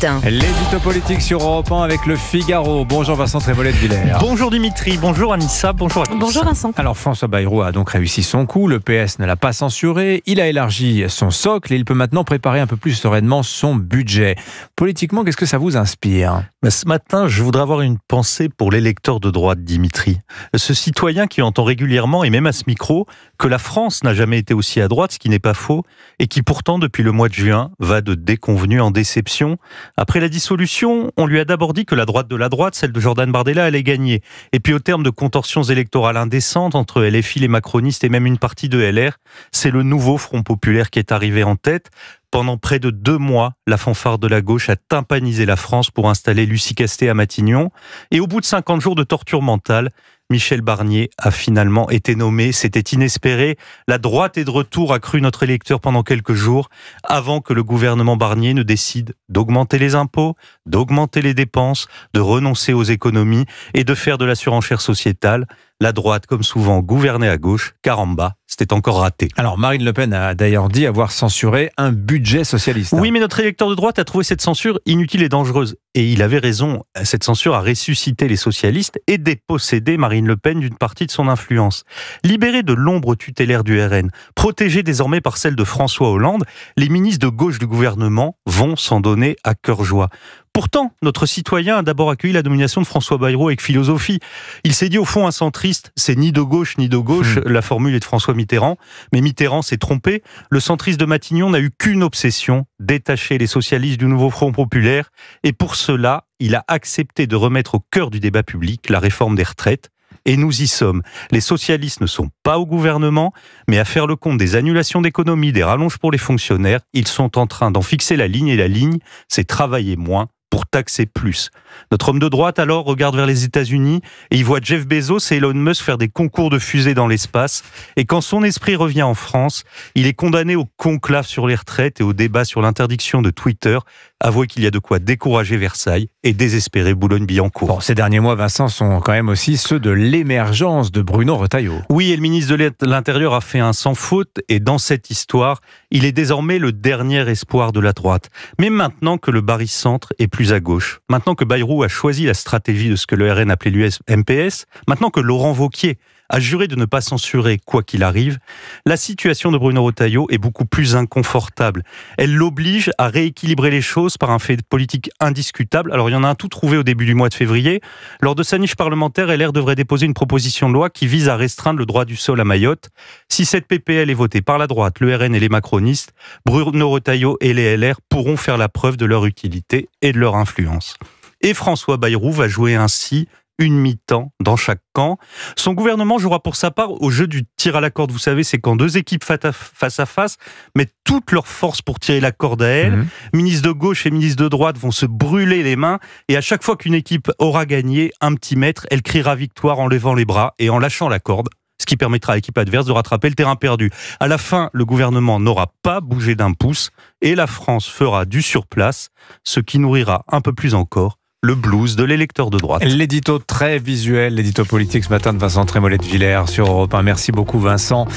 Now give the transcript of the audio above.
L'édito politique sur Europe 1 avec le Figaro. Bonjour Vincent Trémollet-de-Villers. Bonjour Dimitri, bonjour Anissa, bonjour à tous. Bonjour Vincent. Alors François Bayrou a donc réussi son coup, le PS ne l'a pas censuré, il a élargi son socle et il peut maintenant préparer un peu plus sereinement son budget. Politiquement, qu'est-ce que ça vous inspire ? Ce matin, je voudrais avoir une pensée pour l'électeur de droite, Dimitri. Ce citoyen qui entend régulièrement, et même à ce micro, que la France n'a jamais été aussi à droite, ce qui n'est pas faux, et qui pourtant, depuis le mois de juin, va de déconvenue en déception. Après la dissolution, on lui a d'abord dit que la droite de la droite, celle de Jordan Bardella, allait gagner. Et puis au terme de contorsions électorales indécentes entre LFI, les macronistes et même une partie de LR, c'est le nouveau Front populaire qui est arrivé en tête. Pendant près de 2 mois, la fanfare de la gauche a tympanisé la France pour installer Lucie Castet à Matignon. Et au bout de 50 jours de torture mentale, Michel Barnier a finalement été nommé. C'était inespéré. La droite est de retour, a cru notre électeur pendant quelques jours, avant que le gouvernement Barnier ne décide d'augmenter les impôts, d'augmenter les dépenses, de renoncer aux économies et de faire de la surenchère sociétale. La droite, comme souvent, gouvernait à gauche. Caramba, c'était encore raté. Alors Marine Le Pen a d'ailleurs dit avoir censuré un budget socialiste. Oui, mais notre électeur de droite a trouvé cette censure inutile et dangereuse. Et il avait raison. Cette censure a ressuscité les socialistes et dépossédé Marine Le Pen d'une partie de son influence. Libérée de l'ombre tutélaire du RN, protégée désormais par celle de François Hollande, les ministres de gauche du gouvernement vont s'en donner à cœur joie. Pourtant, notre citoyen a d'abord accueilli la nomination de François Bayrou avec philosophie. Il s'est dit au fond un centriste, c'est ni de gauche ni de gauche, la formule est de François Mitterrand. Mais Mitterrand s'est trompé. Le centriste de Matignon n'a eu qu'une obsession, détacher les socialistes du nouveau Front populaire. Et pour cela, il a accepté de remettre au cœur du débat public la réforme des retraites. Et nous y sommes. Les socialistes ne sont pas au gouvernement, mais à faire le compte des annulations d'économies, des rallonges pour les fonctionnaires, ils sont en train d'en fixer la ligne, et la ligne, c'est travailler moins pour taxer plus. Notre homme de droite, alors, regarde vers les États-Unis et il voit Jeff Bezos et Elon Musk faire des concours de fusées dans l'espace. Et quand son esprit revient en France, il est condamné au conclave sur les retraites et au débat sur l'interdiction de Twitter. Avouez qu'il y a de quoi décourager Versailles et désespérer Boulogne-Billancourt. Bon, ces derniers mois, Vincent, sont quand même aussi ceux de l'émergence de Bruno Retailleau. Oui, et le ministre de l'Intérieur a fait un sans faute. Et dans cette histoire, il est désormais le dernier espoir de la droite. Mais maintenant que le barycentre est plus à gauche, maintenant que Bayrou a choisi la stratégie de ce que le RN appelait l'UMPS, maintenant que Laurent Wauquiez a juré de ne pas censurer quoi qu'il arrive, la situation de Bruno Retailleau est beaucoup plus inconfortable. Elle l'oblige à rééquilibrer les choses par un fait politique indiscutable. Alors il y en a un tout trouvé au début du mois de février. Lors de sa niche parlementaire, LR devrait déposer une proposition de loi qui vise à restreindre le droit du sol à Mayotte. Si cette PPL est votée par la droite, le RN et les macronistes, Bruno Retailleau et les LR pourront faire la preuve de leur utilité et de leur influence. Et François Bayrou va jouer ainsi une mi-temps dans chaque camp. Son gouvernement jouera pour sa part au jeu du tir à la corde. Vous savez, c'est quand 2 équipes face à face mettent toutes leurs forces pour tirer la corde à elles. Ministres de gauche et ministres de droite vont se brûler les mains. Et à chaque fois qu'une équipe aura gagné un petit mètre, elle criera victoire en levant les bras et en lâchant la corde, ce qui permettra à l'équipe adverse de rattraper le terrain perdu. À la fin, le gouvernement n'aura pas bougé d'un pouce et la France fera du surplace, ce qui nourrira un peu plus encore le blues de l'électeur de droite. L'édito très visuel, l'édito politique ce matin de Vincent Trémollet-de-Villers sur Europe 1. Merci beaucoup Vincent.